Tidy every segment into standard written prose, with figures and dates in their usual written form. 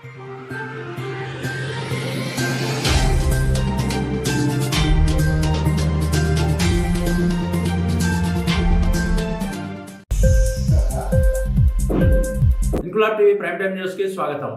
Inquilab TV prime time news కి స్వాగతం.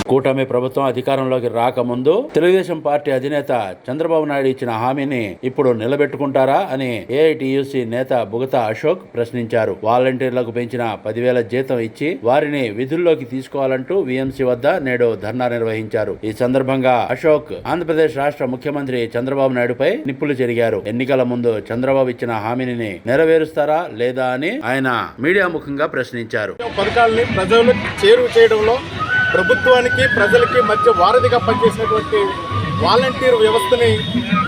కూటమి ప్రభుత్వం అధికారంలోకి రాకముందు తెలుగుదేశం పార్టీ అధినేత చంద్రబాబు నాయుడు ఇచ్చిన హామీని ఇప్పుడు నిలబెట్టుకుంటారా అని ఏఐటియుసి నేత బుగతా అశోక్ ప్రశ్నించారు. వాలంటీర్లకు పెంచిన 10,000 జీతం ఇచ్చి వారిని విధుల్లోకి తీసుకోవాలంటూ విఎంసి వద్ద నేడు ధర్నా నిర్వహించారు. ఈ సందర్భంగా అశోక్ ఆంధ్రప్రదేశ్ రాష్ట్ర ముఖ్యమంత్రి చంద్రబాబు నాయుడుపై నిప్పులు చెరిగారు. ఎన్నికల ముందు చంద్రబాబు ఇచ్చిన హామీని నెరవేరుస్తారా లేదా అని ఆయన మీడియా ముఖంగా ప్రశ్నించారు. పథకాలని ప్రజలకు చేరువ చేయడంలో ప్రభుత్వానికి ప్రజలకి మధ్య వారధిగా పనిచేసినటువంటి వాలంటీర్ వ్యవస్థని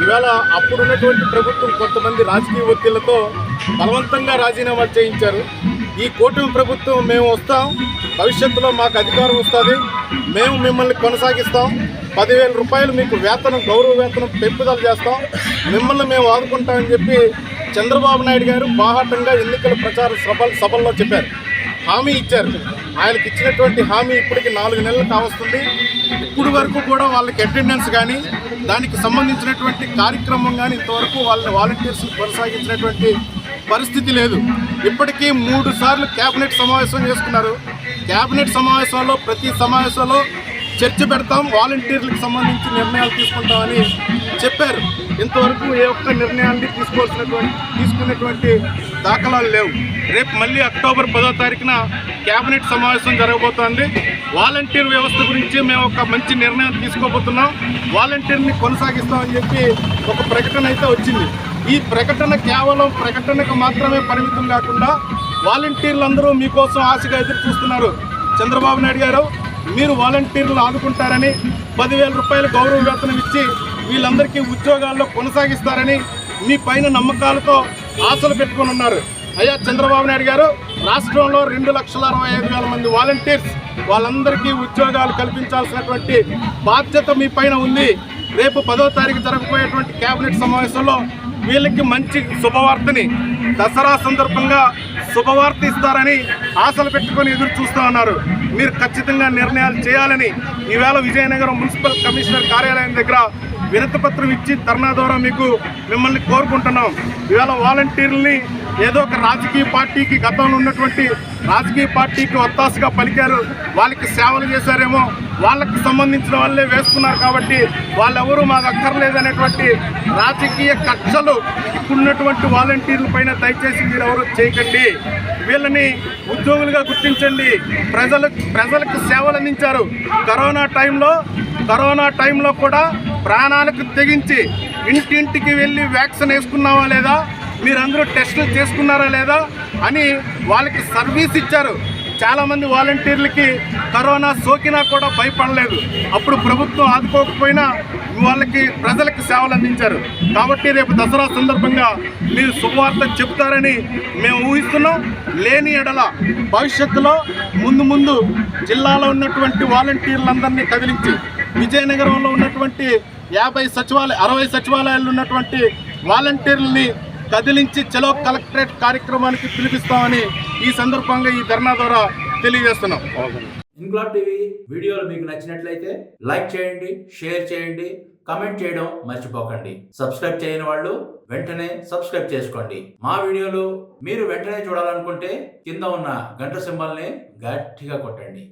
ఇవాళ అప్పుడున్నటువంటి ప్రభుత్వం కొంతమంది రాజకీయ ఒత్తిళ్లతో బలవంతంగా రాజీనామాలు చేయించారు. ఈ కూటమి ప్రభుత్వం మేము వస్తాం, భవిష్యత్తులో మాకు అధికారం వస్తుంది, మేము మిమ్మల్ని కొనసాగిస్తాం, 10,000 రూపాయలు మీకు వేతనం, గౌరవ వేతనం పెంపుదల చేస్తాం, మిమ్మల్ని మేము ఆదుకుంటామని చెప్పి చంద్రబాబు నాయుడు గారు బాహాటంగా ఎన్నికల ప్రచార సభల్లో చెప్పారు, హామీ ఇచ్చారు. ఆయనకి ఇచ్చినటువంటి హామీ ఇప్పటికి 4 నెలలు కావస్తుంది. ఇప్పుడు వరకు కూడా వాళ్ళకి అటెండెన్స్ కానీ దానికి సంబంధించినటువంటి కార్యక్రమం కానీ ఇంతవరకు వాళ్ళని వాలంటీర్స్ కొనసాగించినటువంటి పరిస్థితి లేదు. ఇప్పటికీ 3 సార్లు క్యాబినెట్ సమావేశం చేసుకున్నారు. క్యాబినెట్ సమావేశంలో ప్రతి సమావేశంలో చర్చ పెడతాం, వాలంటీర్లకు సంబంధించి నిర్ణయాలు తీసుకుంటామని చెప్పారు. ఇంతవరకు ఏ ఒక్క నిర్ణయాన్ని తీసుకునేటువంటి దాఖలాలు లేవు. రేపు మళ్ళీ అక్టోబర్ 10వ తారీఖున క్యాబినెట్ సమావేశం జరగబోతోంది. వాలంటీర్ వ్యవస్థ గురించి మేము ఒక మంచి నిర్ణయం తీసుకోబోతున్నాం, వాలంటీర్ని కొనసాగిస్తామని చెప్పి ఒక ప్రకటన అయితే వచ్చింది. ఈ ప్రకటన కేవలం ప్రకటనకు మాత్రమే పరిమితం కాకుండా వాలంటీర్లందరూ మీకోసం ఆశగా ఎదురు చూస్తున్నారు. చంద్రబాబు నాయుడు గారు, మీరు వాలంటీర్లను ఆదుకుంటారని 10,000 రూపాయలు గౌరవ వేతనం ఇచ్చి వీళ్ళందరికీ ఉద్యోగాల్లో కొనసాగిస్తారని మీ పైన నమ్మకాలతో ఆశలు పెట్టుకుని ఉన్నారు. అయ్యా చంద్రబాబు నాయుడు గారు, రాష్ట్రంలో 2,65,000 మంది వాలంటీర్స్, వాళ్ళందరికీ ఉద్యోగాలు కల్పించాల్సినటువంటి బాధ్యత మీ పైన ఉంది. రేపు 10వ తారీఖు జరగబోయేటువంటి కేబినెట్ సమావేశంలో వీళ్ళకి మంచి శుభవార్తని, దసరా సందర్భంగా శుభవార్త ఇస్తారని ఆశలు పెట్టుకొని ఎదురు చూస్తూ ఉన్నారు. మీరు ఖచ్చితంగా నిర్ణయాలు చేయాలని ఈవేళ విజయనగరం మున్సిపల్ కమిషనర్ కార్యాలయం దగ్గర వినతి పత్రం ఇచ్చి ధర్నా ద్వారా మిమ్మల్ని కోరుకుంటున్నాం. ఇవాళ వాలంటీర్లని ఏదో ఒక రాజకీయ పార్టీకి, గతంలో ఉన్నటువంటి రాజకీయ పార్టీకి ఒత్తాసుగా పలికారు, వాళ్ళకి సేవలు చేశారేమో, వాళ్ళకి సంబంధించిన వాళ్ళే వేసుకున్నారు కాబట్టి వాళ్ళెవరూ మాకు అక్కర్లేదనేటువంటి రాజకీయ కక్షలు ఇప్పుడున్నటువంటి వాలంటీర్ల పైన దయచేసి మీరు ఎవరు చేయకండి. వీళ్ళని ఉద్యోగులుగా గుర్తించండి. ప్రజలకు సేవలు అందించారు. కరోనా టైంలో కూడా ప్రాణాలకు తెగించి ఇంటింటికి వెళ్ళి వ్యాక్సిన్ వేసుకున్నావా లేదా, మీరందరూ టెస్టులు చేసుకున్నారా లేదా అని వాళ్ళకి సర్వీస్ ఇచ్చారు. చాలామంది వాలంటీర్లకి కరోనా సోకినా కూడా భయపడలేదు. అప్పుడు ప్రభుత్వం ఆదుకోకపోయినా వాళ్ళకి ప్రజలకు సేవలు అందించారు. కాబట్టి రేపు దసరా సందర్భంగా మీరు శుభవార్త చెప్తారని మేము ఊహిస్తున్నాం. లేని ఎడల భవిష్యత్తులో ముందు జిల్లాలో ఉన్నటువంటి వాలంటీర్లందరినీ కదిలించి విజయనగరంలో ఉన్నటువంటి 60 సచివాలయాలు ఉన్నటువంటి వాలంటీర్లని కదిలించి చలో కలెక్టరేట్ కార్యక్రమానికి పిలిపిస్తామని ఈ సందర్భంగా ఈ ధర్నా ద్వారా తెలియజేస్తున్నాం. ఇంక్లాబ్ టీవీ వీడియోలు మీకు నచ్చినట్లయితే లైక్ చేయండి, షేర్ చేయండి, కమెంట్ చేయడం మర్చిపోకండి. సబ్స్క్రైబ్ చేయని వాళ్ళు వెంటనే సబ్స్క్రైబ్ చేసుకోండి. మా వీడియోలు మీరు వెంటనే చూడాలనుకుంటే కింద ఉన్న గంట సింబల్ని గట్టిగా కొట్టండి.